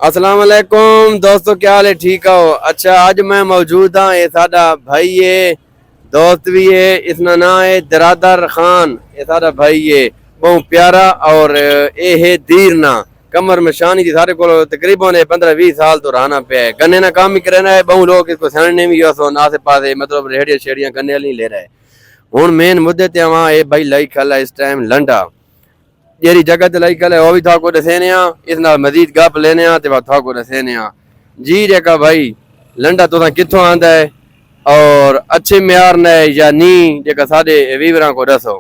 السلام علیکم دوستو، کیا حال ہے؟ ٹھیک ہو؟ اچھا، آج میں موجود ہاں، یہ ساڈا بھائی ہے، دوست بھی ہے، اس کا نام ہے درادر خان۔ یہ ساڈا بھائی ہے بہت پیارا، اور یہ ہے دیر نا کمر میں شانی تھی سارے کو تقریباً 15-20 سال تو رہنا پیا ہے۔ گنے نا کام ہی کرنا ہے، بہت لوگ اس کو سننے بھی ہو سو آسے پاسے مطلب ریڑیاں شیڑیاں گنے والی لے رہا ہے۔ ہوں مین مدے تے آواں، یہ بھائی لائی کھلا اس ٹائم لنڈا جیری جگہ تے لائی کھلا ہے، وہ بھی تھا کو دسینے ہاں، اس نال مزید گپ لینے ہاں تے تھا کو دسینے ہاں۔ جی ریکا بھائی، لنڈا تو کتھوں آندا ہے اور اچھے معیار نے یا نہیں، جیکا ساڈے ویوراں کو دسو۔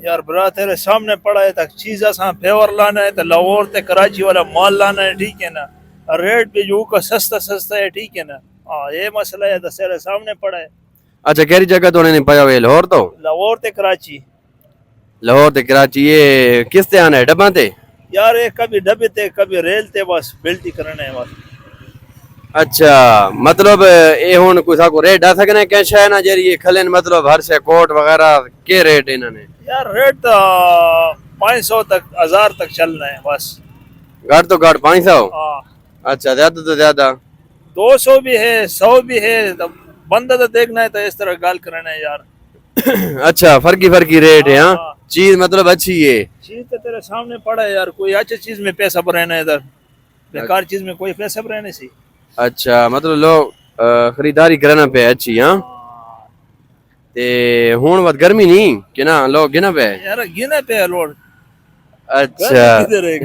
یار برا تیرے سامنے پڑا ہے تک چیز اساں پیور لانا ہے تو لاہور تے کراچی والا مال لانا ہے، ٹھیک ہے نا، ریٹ بھی جو کا سستا ہے، ٹھیک ہے نا۔ ہاں یہ مسئلہ ہے تو تیرے سامنے پڑا ہے۔ اچھا، کیری جگہ تو نہیں پایا ہوئے؟ لاہور تو؟ لاہور تے کراچی۔ لاہور تے کراچی، یہ کس تے آنا ہے؟ ڈباں تے؟ یار ایک کبھی ڈبے تے کبھی ریل تے، بس بلٹی کرنا ہے بس۔ اچھا، مطلب اے ہن کوئی سا کو ریٹ آ سکنے کہ شے نا جری یہ کھلن مطلب ہر شے کوٹ وغیرہ کے ریٹ انہاں نے؟ یار ریٹ تو 500 تک 1000 تک چلنا ہے بس۔ گھٹ تو گھٹ 500؟ ہاں اچھا، زیادہ تو زیادہ 200 بھی ہے، 100 بھی ہے، تو بندہ تو دیکھنا ہے تو اس طرح گال کرنا ہے یار۔ اچھا، فرقی ریٹ ہے ہاں؟ ہاں چیز مطلب اچھی ہے؟ چیز تو تیرے سامنے پڑا ہے یار، کوئی اچھی چیز میں پیسہ برینا ہے ادھر، بیکار چیز میں کوئی پیسہ برینے سی۔ اچھا، مطلب لوگ خریداری کرنا پہ اچھی ہاں؟ تے ہون وقت گرمی نہیں کہ نا لوگ گنا پہ؟ یار گنے پہ لوڈ۔ اچھا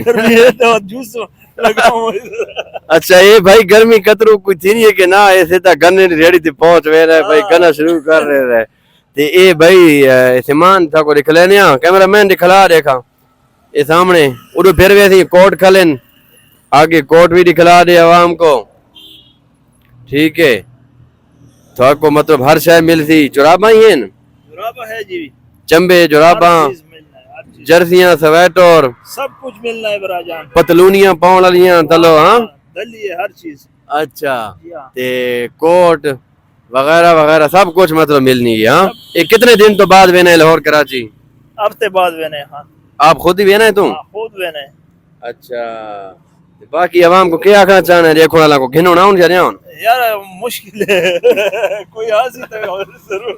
گرمی ہے تو جوس لگاؤں۔ اچھا، یہ بھائی گرمی قطرو کوئی تھی نہیں ہے کہ نا ایسے تا گنے ریڑی تے پہنچ وے رہے بھائی، گنا شروع کر رہے تے اے بھائی سامان تھا کو دکھ لینے ہاں، کیمرہ مین دکھلا دیکھا یہ سامنے اڑو پھر ویسے کوٹ کھلن آگے کوٹ بھی دکھلا دے عوام کو، ٹھیک ہے؟ تو آپ کو مطلب ہر شے ملتی، جراباں ہی ہیں؟ جرابہ ہے جی، چمبے، ہر جراباں، چیز ملنا ہے، ہر چیز جرسیاں، سویٹر، سب کچھ ملنا ہے برا جان۔ پتلونیاں پاؤں والیاں تلو ہاں؟ دلی ہے ہر چیز۔ اچھا، جی ہاں، تے کوٹ وغیرہ وغیرہ سب کچھ مطلب ملنی ہے ہاں؟ سب یہ کتنے دن تو بعد وینا ہے لاہور کراچی؟ ہفتے بعد وینے ہاں۔ آپ خود ہی وینا ہے تم؟ ہاں خود وینے۔ اچھا، باقی عوام کو کیا آخنا چاہنا ہے؟ دیکھو اللہ کو گھنو نہ ہوں جانے ہوں؟ یار مشکل ہے، کوئی حاصل تو ضرور۔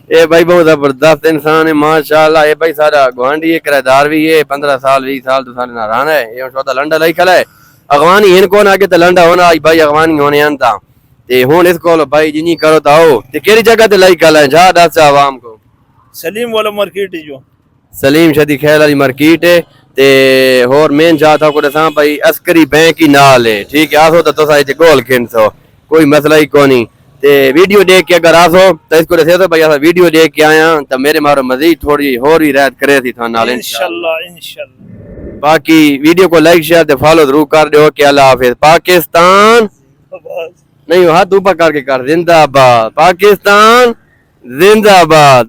اے بھائی بہت زبردست انسان ہے ماشاءاللہ۔ اے بھائی سارا گوانڈی ہے، کرایہ دار بھی ہے، 15 سال 20 سال تو سارے نہ رہنا ہے۔ یہ شوتا لنڈا لائی کھلا ہے، اغوانی ہن کون آگے تے لنڈا ہونا آئی بھائی، اغوانی ہونے آنتا تے ہون اس کو بھائی جنی کرو تا ہو تے کیری جگہ تے لائی کھلا ہے؟ جا دسا عوام کو۔ سلیم والا مارکیٹ جو سلیم شدی خیل والی مارکیٹ ہے تے ہور مین جا تھا کو دساں بھائی عسکری بینک ہی نال ہے، ٹھیک ہے؟ آسو تو تسا ایتھے گول کھنسو، کوئی مسئلہ ہی کونی۔ تے ویڈیو دیکھ کے اگر آسو تو اس کو دسے تو بھائی ویڈیو دیکھ کے آیا تو میرے مارو مزید تھوڑی ہور ہی رعایت کرے تھی تھا نال انشاءاللہ۔ انشاءاللہ۔ باقی ویڈیو کو لائک شیئر تے فالو ضرور کر دیو کہ اللہ حافظ۔ پاکستان نہیں ہاتھ اوپر کر کے کر، زندہ آباد، پاکستان زندہ آباد۔